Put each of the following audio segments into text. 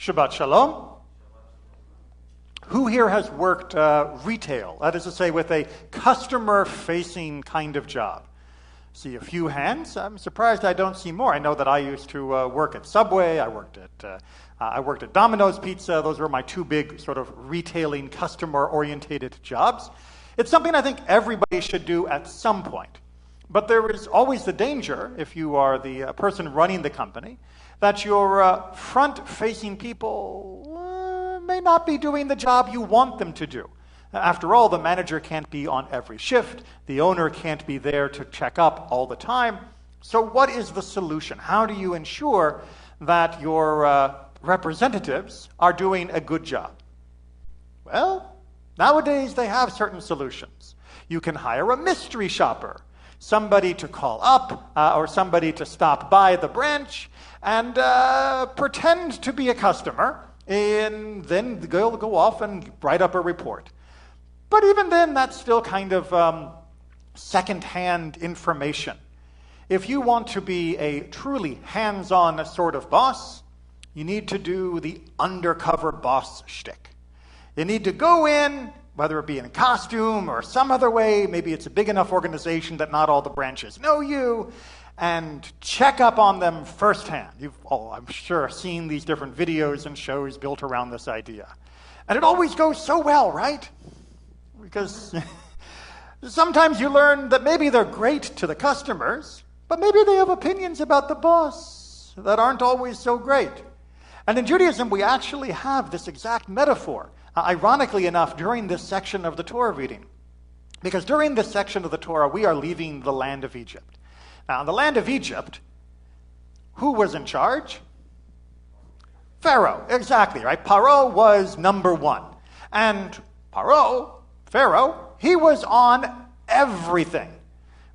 Shabbat Shalom. Who here has worked retail? That is to say, with a customer-facing kind of job? See a few hands. I'm surprised I don't see more. I know that I used to work at Subway. I worked at Domino's Pizza. Those were my two big sort of retailing, customer-orientated jobs. It's something I think everybody should do at some point. But there is always the danger, if you are the person running the company, that your front-facing people may not be doing the job you want them to do. After all, the manager can't be on every shift. The owner can't be there to check up all the time. So what is the solution? How do you ensure that your representatives are doing a good job? Well, nowadays they have certain solutions. You can hire a mystery shopper, somebody to call up or somebody to stop by the branch and pretend to be a customer, and then they'll go off and write up a report. But even then, that's still kind of second-hand information. If you want to be a truly hands-on sort of boss, you need to do the undercover boss shtick. You need to go in, whether it be in costume or some other way, maybe it's a big enough organization that not all the branches know you, and check up on them firsthand. You've all, I'm sure, seen these different videos and shows built around this idea. And it always goes so well, right? Because sometimes you learn that maybe they're great to the customers, but maybe they have opinions about the boss that aren't always so great. And in Judaism, we actually have this exact metaphor, ironically enough, during this section of the Torah reading. Because during this section of the Torah, we are leaving the land of Egypt. Now, in the land of Egypt, who was in charge? Pharaoh, exactly, right? Paro was number one. And Pharaoh, he was on everything,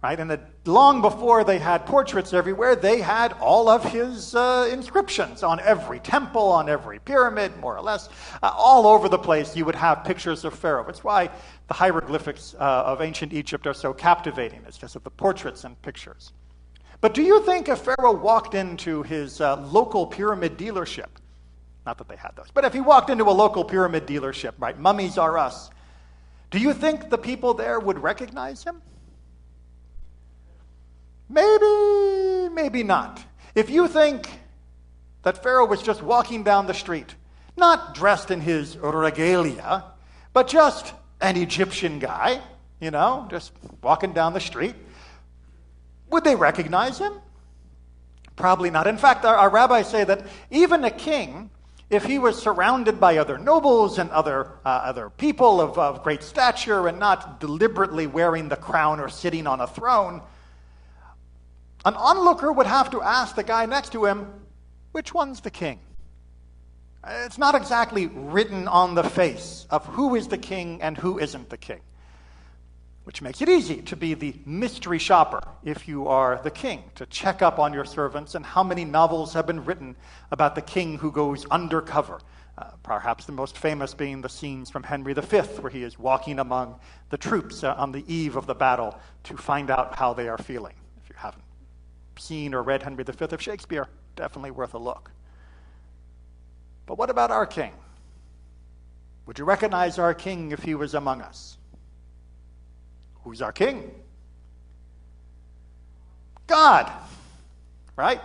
right? And long before they had portraits everywhere, they had all of his inscriptions on every temple, on every pyramid, more or less. All over the place, you would have pictures of Pharaoh. It's why the hieroglyphics of ancient Egypt are so captivating. It's just of the portraits and pictures. But do you think if Pharaoh walked into his local pyramid dealership, not that they had those, but if he walked into a local pyramid dealership, right, Mummies R Us, do you think the people there would recognize him? Maybe, maybe not. If you think that Pharaoh was just walking down the street, not dressed in his regalia, but just an Egyptian guy, just walking down the street, would they recognize him? Probably not. In fact, our rabbis say that even a king, if he was surrounded by other nobles and other people of great stature and not deliberately wearing the crown or sitting on a throne, an onlooker would have to ask the guy next to him, which one's the king? It's not exactly written on the face of who is the king and who isn't the king, which makes it easy to be the mystery shopper if you are the king, to check up on your servants and how many novels have been written about the king who goes undercover. Perhaps the most famous being the scenes from Henry V, where he is walking among the troops on the eve of the battle to find out how they are feeling. If you haven't seen or read Henry V of Shakespeare, definitely worth a look. But what about our king? Would you recognize our king if he was among us? Who's our king? God, right?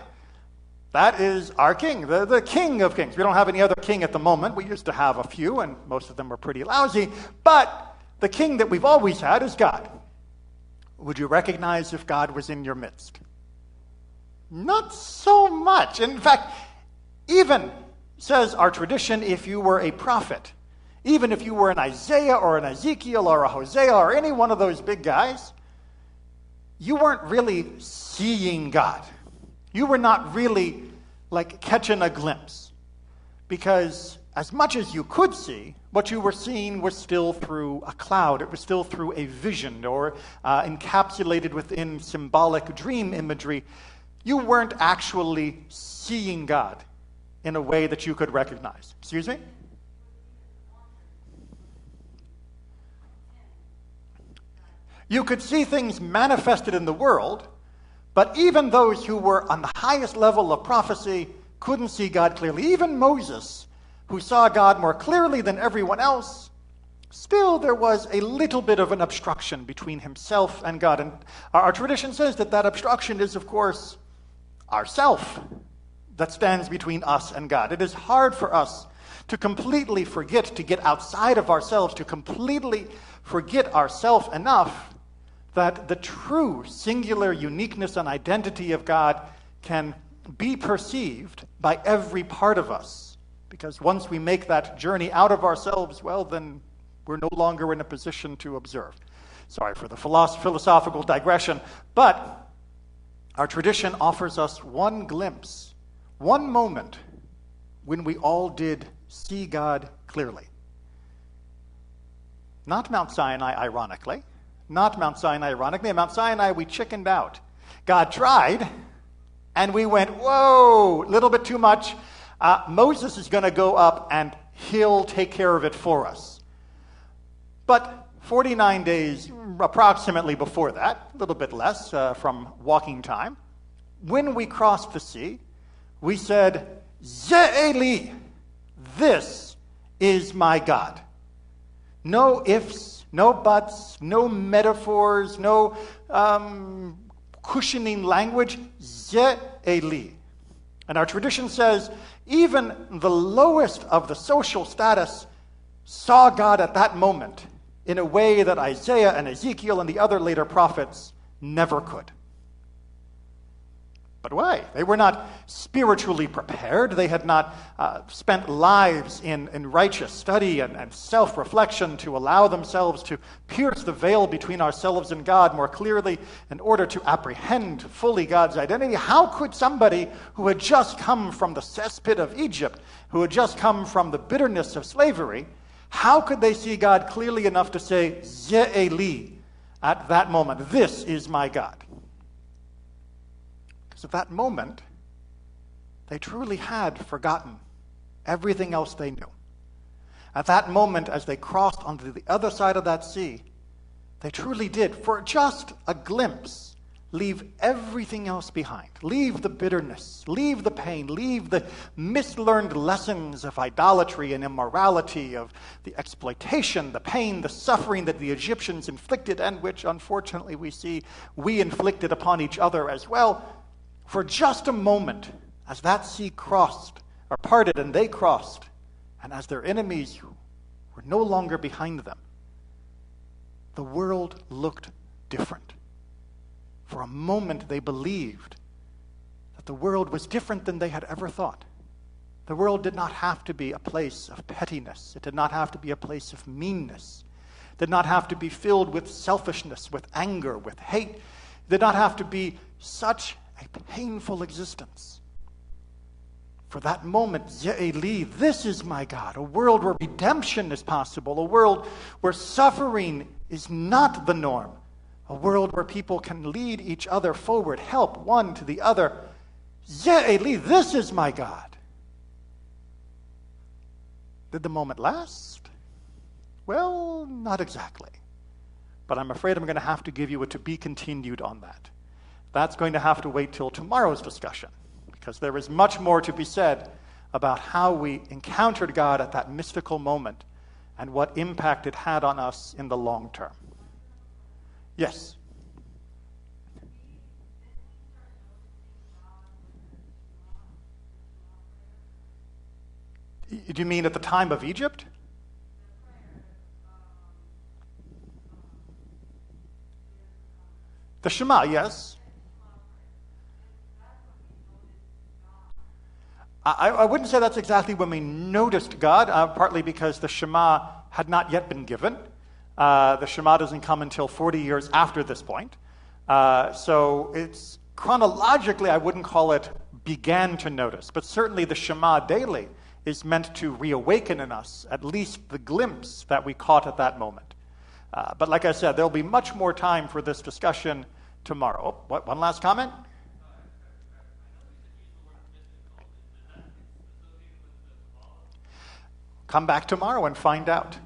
That is our king, the king of kings. We don't have any other king at the moment. We used to have a few, and most of them were pretty lousy. But the king that we've always had is God. Would you recognize if God was in your midst? Not so much. In fact, even, says our tradition, if you were a prophet, even if you were an Isaiah or an Ezekiel or a Hosea or any one of those big guys, you weren't really seeing God. You were not really like catching a glimpse. Because as much as you could see, what you were seeing was still through a cloud. It was still through a vision or encapsulated within symbolic dream imagery. You weren't actually seeing God in a way that you could recognize. Excuse me? You could see things manifested in the world, but even those who were on the highest level of prophecy couldn't see God clearly. Even Moses who saw God more clearly than everyone else, still there was a little bit of an obstruction between himself and God. And our tradition says that that obstruction is, of course, ourself that stands between us and God. It is hard for us to completely forget, to get outside of ourselves, to completely forget ourselves enough that the true singular uniqueness and identity of God can be perceived by every part of us. Because once we make that journey out of ourselves, well, then we're no longer in a position to observe. Sorry for the philosophical digression, but our tradition offers us one glimpse, one moment when we all did see God clearly. Not Mount Sinai, ironically. Not Mount Sinai, ironically. At Mount Sinai, we chickened out. God tried, and we went, whoa, a little bit too much. Moses is going to go up, and he'll take care of it for us. But 49 days approximately before that, a little bit less from walking time, when we crossed the sea, we said, Ze'eli, this is my God. No ifs, no buts, no metaphors, no cushioning language. Ze'eli. And our tradition says even the lowest of the social status saw God at that moment in a way that Isaiah and Ezekiel and the other later prophets never could. But why? They were not spiritually prepared. They had not spent lives in righteous study and self-reflection to allow themselves to pierce the veil between ourselves and God more clearly in order to apprehend fully God's identity. How could somebody who had just come from the cesspit of Egypt, who had just come from the bitterness of slavery, how could they see God clearly enough to say, Ze'eli, at that moment, this is my God? At that moment, they truly had forgotten everything else they knew. At that moment, as they crossed onto the other side of that sea, they truly did, for just a glimpse, leave everything else behind. Leave the bitterness, leave the pain, leave the mislearned lessons of idolatry and immorality, of the exploitation, the pain, the suffering that the Egyptians inflicted, and which, unfortunately, we see we inflicted upon each other as well. For just a moment, as that sea crossed, or parted, and they crossed, and as their enemies were no longer behind them, the world looked different. For a moment, they believed that the world was different than they had ever thought. The world did not have to be a place of pettiness. It did not have to be a place of meanness. It did not have to be filled with selfishness, with anger, with hate. It did not have to be such a painful existence. For that moment, Ze'eli, this is my God, a world where redemption is possible, a world where suffering is not the norm, a world where people can lead each other forward, help one to the other. Ze'eli, this is my God. Did the moment last? Well, not exactly. But I'm afraid I'm going to have to give you a to be continued on that. That's going to have to wait till tomorrow's discussion, because there is much more to be said about how we encountered God at that mystical moment and what impact it had on us in the long term. Yes? Do you mean at the time of Egypt? The Shema, yes. I wouldn't say that's exactly when we noticed God, partly because the Shema had not yet been given. The Shema doesn't come until 40 years after this point. So it's chronologically, I wouldn't call it began to notice, but certainly the Shema daily is meant to reawaken in us at least the glimpse that we caught at that moment. But like I said, there'll be much more time for this discussion tomorrow. What? One last comment? Come back tomorrow and find out.